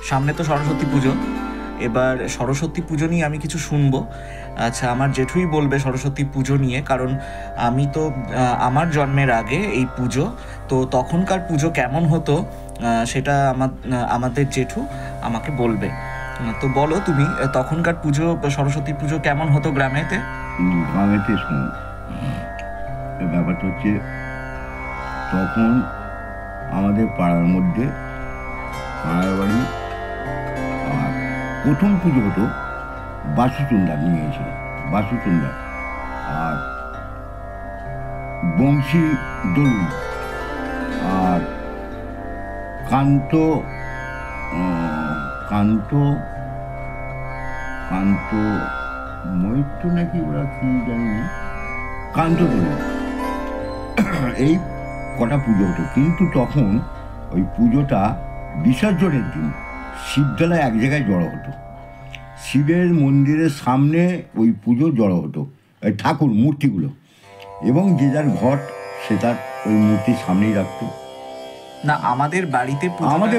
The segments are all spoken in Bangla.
সামনে তো সরস্বতী পুজো, এবার সরস্বতী পুজো নিয়ে আমি কিছু শুনবো। আচ্ছা, আমার জেঠুই বলবে সরস্বতী পুজো নিয়ে, কারণ আমি তো আমার জন্মের আগে এই পুজো, তো তখনকার পুজো কেমন হতো সেটা আমাদের জেঠু আমাকে বলবে। তো বলো তুমি, তখনকার পুজো, সরস্বতী পুজো কেমন হতো গ্রামেতে? গ্রামেতে শুনুন, ব্যাপারটা হচ্ছে তখন আমাদের পাড়ার মধ্যে পাড়ার বাড়ি আর প্রথম পুজো হতো বাসুচন্দার নিয়েছিল, বাসুচন্দার আর বংশী দলু আর কান্ত কান্ত কান্ত মৈত্র নাকি ওরা কি জানি না, কান্ত দলু, এই কটা পুজো হতো। কিন্তু তখন ওই পুজোটা বিসর্জনের দিন শিবতলায় এক জায়গায় জড়ো হতো, শিবের মন্দিরের সামনে ওই পুজো জড়ো হতো, ওই ঠাকুর মূর্তিগুলো, এবং যে যার ঘট সে তার ওই মূর্তির সামনেই রাখতো। না, আমাদের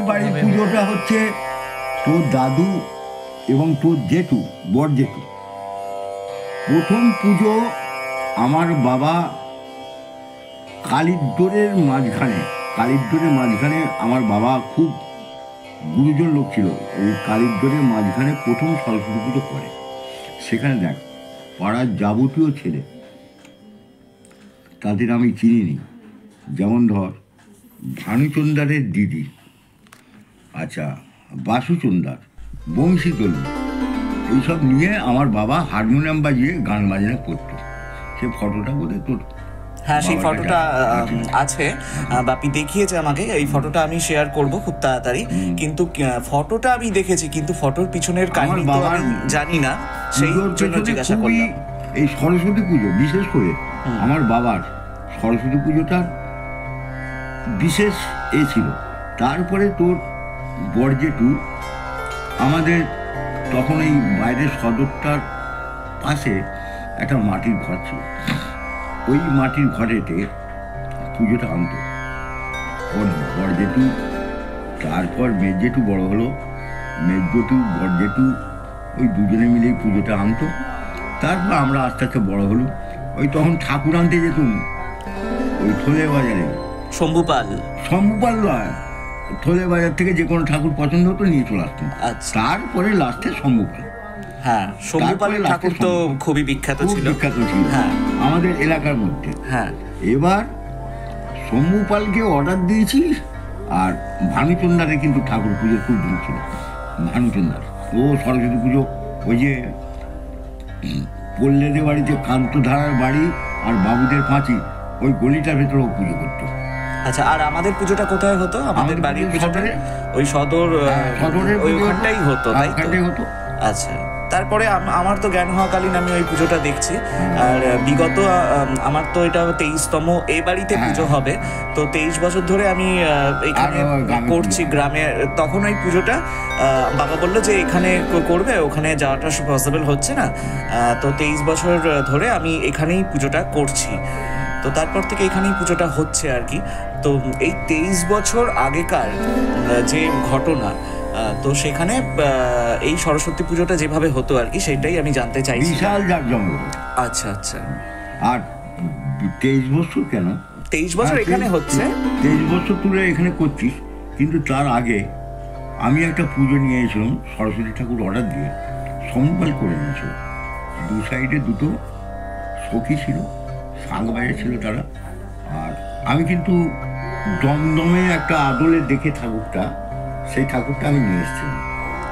বাড়ির পুজোটা হচ্ছে তোর দাদু এবং তোর জেঠু, বড় জেঠু। প্রথম পুজো আমার বাবা কালীদ্বরের মাঝখানে আমার বাবা খুব গুরুজন লোক ছিল, ওই কালীদ্বরের মাঝখানে প্রথম সরস্বতী পুজো করে। সেখানে দেখ, পাড়ার যাবতীয় ছেলে, তাদের আমি চিনি, যেমন ধর ভানুচন্দারের দিদি, আচ্ছা বাসুচন্দার, বংশী দলু, এইসব নিয়ে আমার বাবা হারমোনিয়াম বাজিয়ে গান বাজনা করতো। সে ফটোটা বোধহয় তোর, হ্যাঁ সেই ফটোটা আছে, বাপি দেখিয়েছে আমাকে, এই ফটোটা আমি শেয়ার করব খুব তাড়াতাড়ি। কিন্তু ফটোটা আমি দেখেছি, কিন্তু ফটোর পিছনের কাহিনী তো আমি জানি না, সেই জন্য জিজ্ঞাসা করলাম। এই সরস্বতী পুজো বিশেষ করে আমার বাবার সরস্বতী পুজোটা বিশেষ ছিল। তারপরে তোর বড় জেঠু, আমাদের তখন এই বাইরের সদরটার পাশে একটা মাটির ঘর ছিল, ওই মাটির ঘরেতে পুজোটা আনতো বড় জেঠু। তারপর মেজ জেঠু বড় হলো, মেজ জেঠু বড় জেঠু ওই দুজনে মিলেই পুজোটা আনতো। তারপর আমরা আস্তে আস্তে বড় হলো, ওই তখন ঠাকুর আনতে যেতুম ওই থলে বাজারে, শম্ভুপাল নয়, থলে বাজার থেকে যে কোনো ঠাকুর পছন্দ হতো নিয়ে চলে আসতাম। তারপরে লাস্টে শম্ভুপাল। হ্যাঁ, শম্ভুপালের ঠাকুর তো খুবই বিখ্যাত ছিল হ্যাঁ আমাদের এলাকার মধ্যে। হ্যাঁ, এবার শম্ভুপালকে অর্ডার দিয়েছি, আর ভানুচন্দারে কিন্তু ঠাকুর পুজো খুব ধুম ছিল। ভানুচন্দার ও সরস্বতী পুজো, ওই যে পল্লেদের বাড়িতে কান্তধারার বাড়ি আর বাবুদের পাঁচি, ওই গলিটার ভেতরেও পুজো করতো। আচ্ছা, আর আমাদের পুজোটা কোথায় হতো? আমাদের বাড়ির পুজোটা ওই সদরের ওইখানটাই হতো, তাই তো? আচ্ছা, তারপরে আমার তো জ্ঞান হওয়াকালীন আমি ওই পুজোটা দেখছি, আর বিগত আমার তো এটা 23তম এই বাড়িতে পুজো হবে, তো 23 বছর ধরে আমি এখানে করছি গ্রামে। তখন ওই পুজোটা বাবা বললো যে এখানে করবে, ওখানে যাওয়াটা পসিবল হচ্ছে না, তো 23 বছর ধরে আমি এখানেই পুজোটা করছি। তো তারপর থেকে এখানেই পুজোটা হচ্ছে আর কি। তো এই 23 বছর আগেকার যে ঘটনা, তো সেখানে এই সরস্বতী পুজোটা যেভাবে হতো আর কি, সেটাই আমি জানতে চাইছি। বিশাল জাঁকজমক। আচ্ছা আচ্ছা। আর 23 বছর কেন? 23 বছর এখানে হচ্ছে, 23 বছর তুলে এখানে করছিস, কিন্তু তার আগে আমি একটা পুজো নিয়ে এসেছিলাম সরস্বতী ঠাকুর অর্ডার দিয়ে, সম্পাল করে নিয়েছিল। দু সাইডে দুটো সখী ছিল, শাঁখ বাজা ছিল তারা, আর আমি কিন্তু দমদমে একটা আদলে দেখে ঠাকুরটা, সেই ঠাকুরটা আমি নিয়ে এসেছিলাম।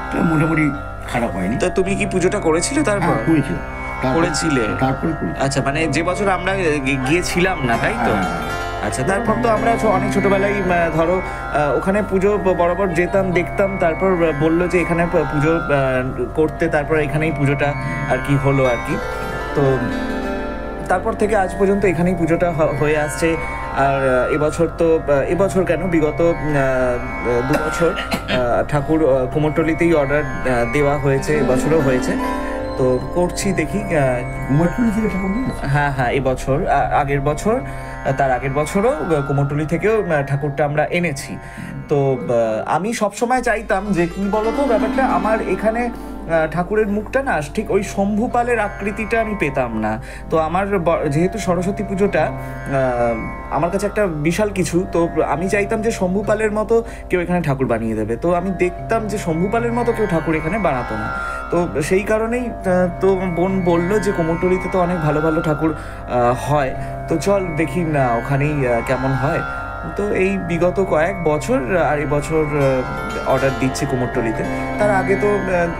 তা মোটামুটি খারাপ হয়নি। তা তুমি কি পুজোটা করেছিলে? তারপর করেছিলে? তারপরে আচ্ছা, মানে যে বছর আমরা গিয়েছিলাম না, তাই তো? আচ্ছা, তারপর তো আমরা অনেক ছোটবেলায় ধরো ওখানে পুজো বরাবর যেতাম, দেখতাম, তারপর বললো যে এখানে পুজো করতে, তারপর এখানেই পুজোটা আর কি হলো আর কি। তো তারপর থেকে আজ পর্যন্ত এখানেই পুজোটা হয়ে আসছে। আর এবছর কেন, বিগত 2 বছর ঠাকুর কুমোরটুলিতেই অর্ডার দেওয়া হয়েছে, এবছরও হয়েছে। তো করছি, দেখি। হ্যাঁ হ্যাঁ, এবছর, তার আগের বছরও কুমোরটুলি থেকেও ঠাকুরটা আমরা এনেছি। তো আমি সবসময় চাইতাম যে কি বলতো ব্যাপারটা, আমার এখানে ঠাকুরের মুখটা না ঠিক ওই শম্ভুপালের আকৃতিটা আমি পেতাম না। তো আমার যেহেতু সরস্বতী পুজোটা আমার কাছে একটা বিশাল কিছু, তো আমি চাইতাম যে শম্ভুপালের মতো কেউ এখানে ঠাকুর বানিয়ে দেবে। তো আমি দেখতাম যে শম্ভুপালের মতো কেউ ঠাকুর এখানে বানাতো না। তো সেই কারণেই তো বোন বললো যে কুমোরটুলিতে তো অনেক ভালো ভালো ঠাকুর হয়, তো চল দেখি না ওখানেই কেমন হয়। তো এই বিগত কয়েক বছর আর এবছর অর্ডার দিচ্ছি কুমোরটুলিতে। তার আগে তো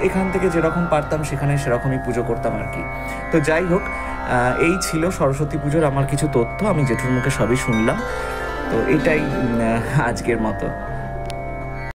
এখান থেকে যেরকম পারতাম সেখানে সেরকমই পুজো করতাম আর কি। তো যাই হোক, এই ছিল সরস্বতী পুজোর আমার কিছু তথ্য, আমি জেঠুর মুখে সবই শুনলাম। তো এটাই আজকের মতো।